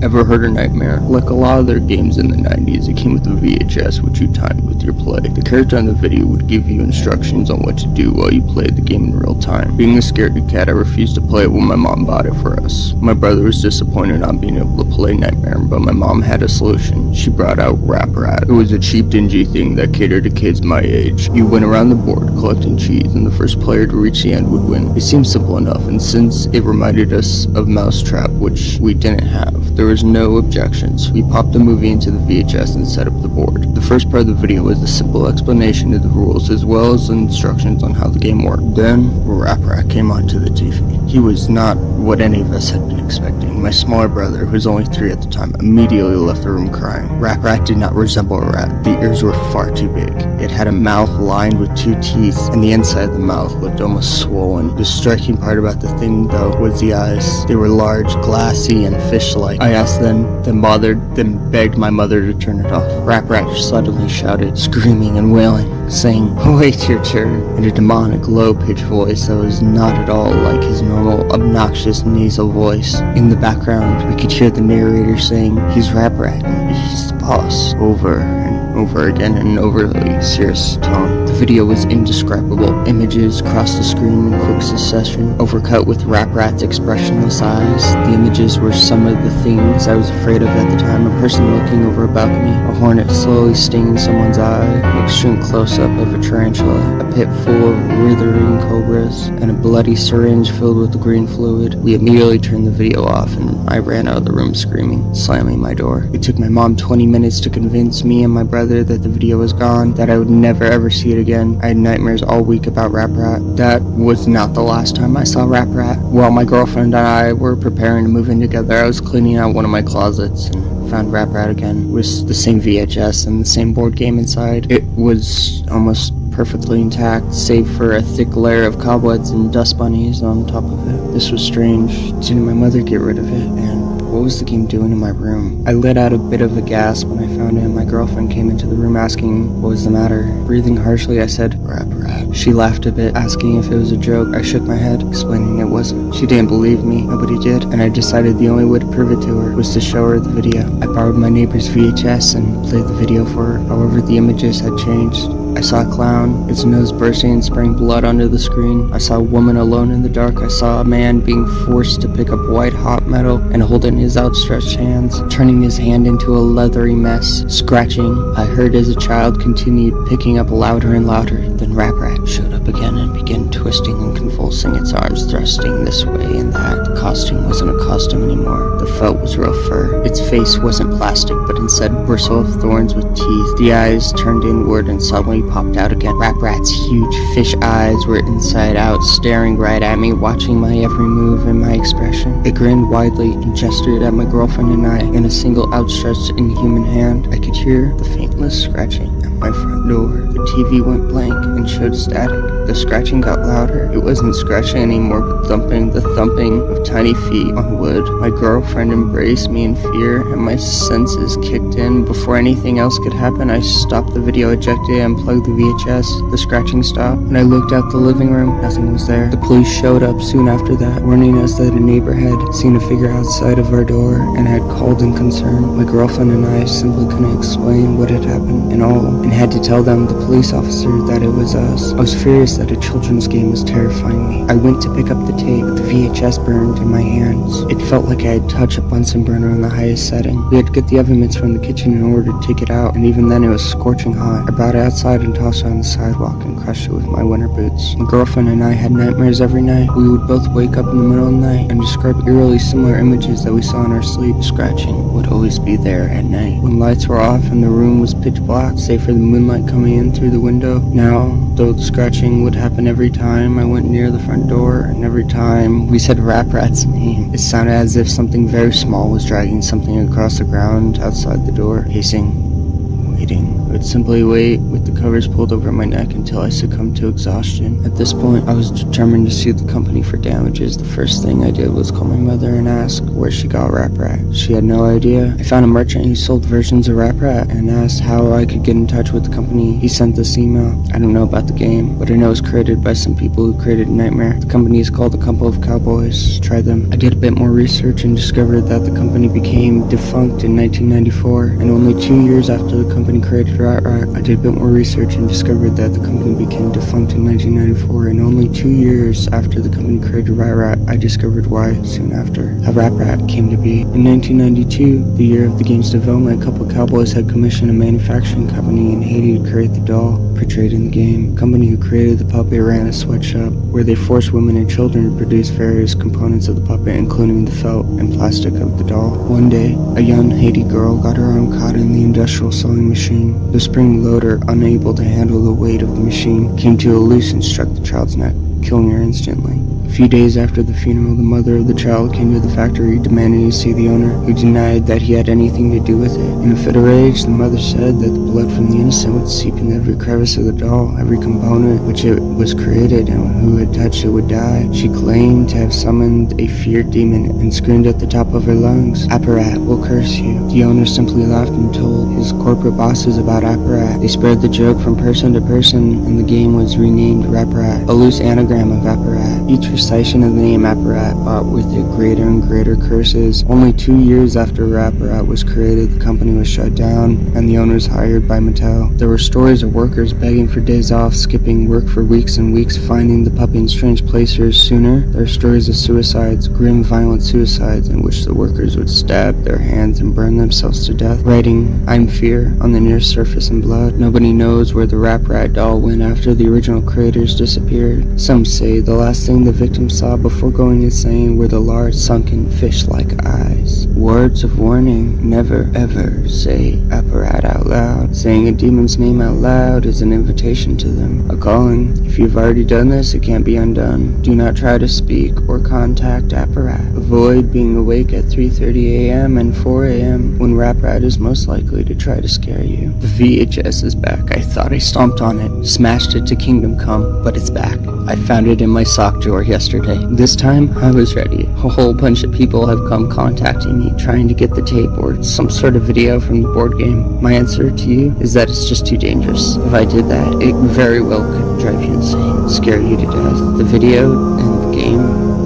Ever heard of Nightmare? Like a lot of their games in the 90s, it came with a VHS which you timed with your play. The character on the video would give you instructions on what to do while you played the game in real time. Being a scaredy cat, I refused to play it when my mom bought it for us. My brother was disappointed not being able to play Nightmare, but my mom had a solution. She brought out Rap Rat. It was a cheap, dingy thing that catered to kids my age. You went around the board collecting cheese, and the first player to reach the end would win. It seemed simple enough, and since it reminded us of Mousetrap, which we didn't have, there was no objections. We popped the movie into the VHS and set up the board. The first part of the video was a simple explanation of the rules as well as instructions on how the game worked. Then, Rap Rat came onto the TV. He was not what any of us had been expecting. My smaller brother, who was only 3 at the time, immediately left the room crying. Rap Rat did not resemble a rat. The ears were far too big. It had a mouth lined with 2 teeth, and the inside of the mouth looked almost swollen. The striking part about the thing, though, was the eyes. They were large, glassy, and fish-like. I asked then bothered, then begged my mother to turn it off. Rap Rat suddenly shouted, screaming and wailing, saying, "Wait your turn," in a demonic, low-pitched voice that was not at all like his normal, obnoxious, nasal voice. In the background, we could hear the narrator saying, "He's Rap Rat, and he's the boss," over and over again in an overly serious tone. The video was indescribable. Images crossed the screen in quick succession, overcut with Rap Rat's expressionless eyes. The images were some of the things I was afraid of at the time. A person looking over a balcony, a hornet slowly stinging someone's eye, an extreme close-up of a tarantula, a pit full of withering cobras, and a bloody syringe filled with green fluid. We immediately turned the video off, and I ran out of the room screaming, slamming my door. It took my mom 20 minutes to convince me and my brother that the video was gone, that I would never ever see it again. I had nightmares all week about Rap Rat. That was not the last time I saw Rap Rat. While my girlfriend and I were preparing to move in together, I was cleaning out one of my closets and found Rap Rat again, with the same VHS and the same board game inside. It was almost perfectly intact, save for a thick layer of cobwebs and dust bunnies on top of it. This was strange. Didn't my mother get rid of it? And what was the game doing in my room? I let out a bit of a gasp when I found it. My girlfriend came into the room asking what was the matter. Breathing harshly, I said, "Rap Rat." She laughed a bit, asking if it was a joke. I shook my head, explaining it wasn't. She didn't believe me. Nobody did. And I decided the only way to prove it to her was to show her the video. I borrowed my neighbor's VHS and played the video for her. However, the images had changed. I saw a clown, its nose bursting and spraying blood onto the screen. I saw a woman alone in the dark. I saw a man being forced to pick up white hot metal and hold it in his outstretched hands, turning his hand into a leathery mess, scratching. I heard as a child continued picking up louder and louder. Then Rap Rat showed up again and began twisting and convulsing its arms, thrusting this way and that. The costume wasn't a costume anymore. The felt was real fur. Its face wasn't plastic, but instead bristle of thorns with teeth. The eyes turned inward and suddenly popped out again. Rap Rat's huge fish eyes were inside out, staring right at me, watching my every move and my expression. It grinned widely and gestured at my girlfriend and I. In a single outstretched inhuman hand, I could hear the faintless scratching at my front door. The TV went blank and showed static. The scratching got louder. It wasn't scratching anymore, but thumping, the thumping of tiny feet on wood. My girlfriend embraced me in fear, and my senses kicked in. Before anything else could happen, I stopped the video, ejected it, and plugged the VHS. The scratching stopped, and I looked out the living room. Nothing was there. The police showed up soon after that, warning us that a neighbor had seen a figure outside of our door and had called in concern. My girlfriend and I simply couldn't explain what had happened and all, and had to tell them, the police officer, that it was us. I was furious that a children's game was terrifying me. I went to pick up the tape, but the VHS burned in my hands. It felt like I had touched a Bunsen burner on the highest setting. We had to get the oven mitts from the kitchen in order to take it out, and even then it was scorching hot. I brought it outside and tossed it on the sidewalk and crushed it with my winter boots. My girlfriend and I had nightmares every night. We would both wake up in the middle of the night and describe eerily similar images that we saw in our sleep. Scratching would always be there at night. When lights were off and the room was pitch black, save for the moonlight coming in through the window. Now, though the scratching would happen every time I went near the front door, and every time we said Rap Rat's name, it sounded as if something very small was dragging something across the ground outside the door, pacing waiting. I would simply wait with the covers pulled over my neck until I succumbed to exhaustion. At this point, I was determined to sue the company for damages. The first thing I did was call my mother and ask where she got Rap Rat. She had no idea. I found a merchant who sold versions of Rap Rat and asked how I could get in touch with the company. He sent this email. I don't know about the game, but I know it was created by some people who created Nightmare. The company is called A Couple of Cowboys. Try them. I did a bit more research and discovered that the company became defunct in 1994, and only 2 years after the company created Rat Rat. I did a bit more research and discovered that the company became defunct in 1994, and only 2 years after the company created Rat Rat, I discovered why soon after. How Rat Rat came to be. In 1992, the year of the game's development, A Couple of Cowboys had commissioned a manufacturing company in Haiti to create the doll portrayed in the game. The company who created the puppet ran a sweatshop where they forced women and children to produce various components of the puppet, including the felt and plastic of the doll. One day, a young Haiti girl got her arm caught in the industrial sewing machine. The spring loader, unable to handle the weight of the machine, came to a loose and struck the child's neck, killing her instantly. A few days after the funeral, the mother of the child came to the factory demanding to see the owner, who denied that he had anything to do with it. In a fit of rage, the mother said that the blood from the innocent would seep into every crevice of the doll, every component which it was created, and who had touched it would die. She claimed to have summoned a fear demon and screamed at the top of her lungs, "Apparat will curse you." The owner simply laughed and told his corporate bosses about Apparat. They spread the joke from person to person, and the game was renamed Rap Rat, a loose anagram of Apparat. Each recitation of the name Apparat brought with it greater and greater curses. Only 2 years after Apparat was created, the company was shut down and the owners hired by Mattel. There were stories of workers begging for days off, skipping work for weeks and weeks, finding the puppy in strange places sooner. There are stories of suicides, grim, violent suicides, in which the workers would stab their hands and burn themselves to death, writing "I'm fear" on the near surface in blood. Nobody knows where the Rap Rat doll went after the original creators disappeared. Some say the last thing the victim saw before going insane were the large, sunken, fish-like eyes. Words of warning: never ever say Apparat out loud. Saying a demon's name out loud is an invitation to them, a calling. If you've already done this, it can't be undone. Do not try to speak or contact Apparat. Avoid being awake at 3:30 a.m. and 4 a.m. when Rap Rat is most likely to try to scare you. The VHS is back. I thought I stomped on it, smashed it to Kingdom Come, but it's back. I found it in my sock drawer yesterday. This time, I was ready. A whole bunch of people have come contacting me, trying to get the tape or some sort of video from the board game. My answer to you is that it's just too dangerous. If I did that, it very well could drive you insane, scare you to death. The video and the game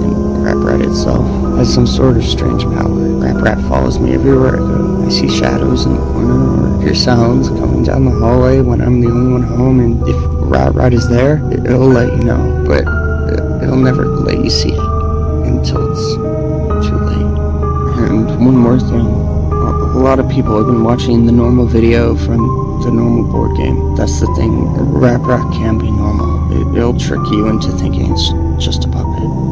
and Rap Rat itself has some sort of strange power. Rap Rat follows me everywhere I go. I see shadows in the corner or hear sounds coming down the hallway when I'm the only one home, and if Rap Rat is there, it'll let you know, but it'll never let you see it until it's too late. And one more thing, a lot of people have been watching the normal video from the normal board game. That's the thing, Rap Rat can be normal. It'll trick you into thinking it's just a puppet.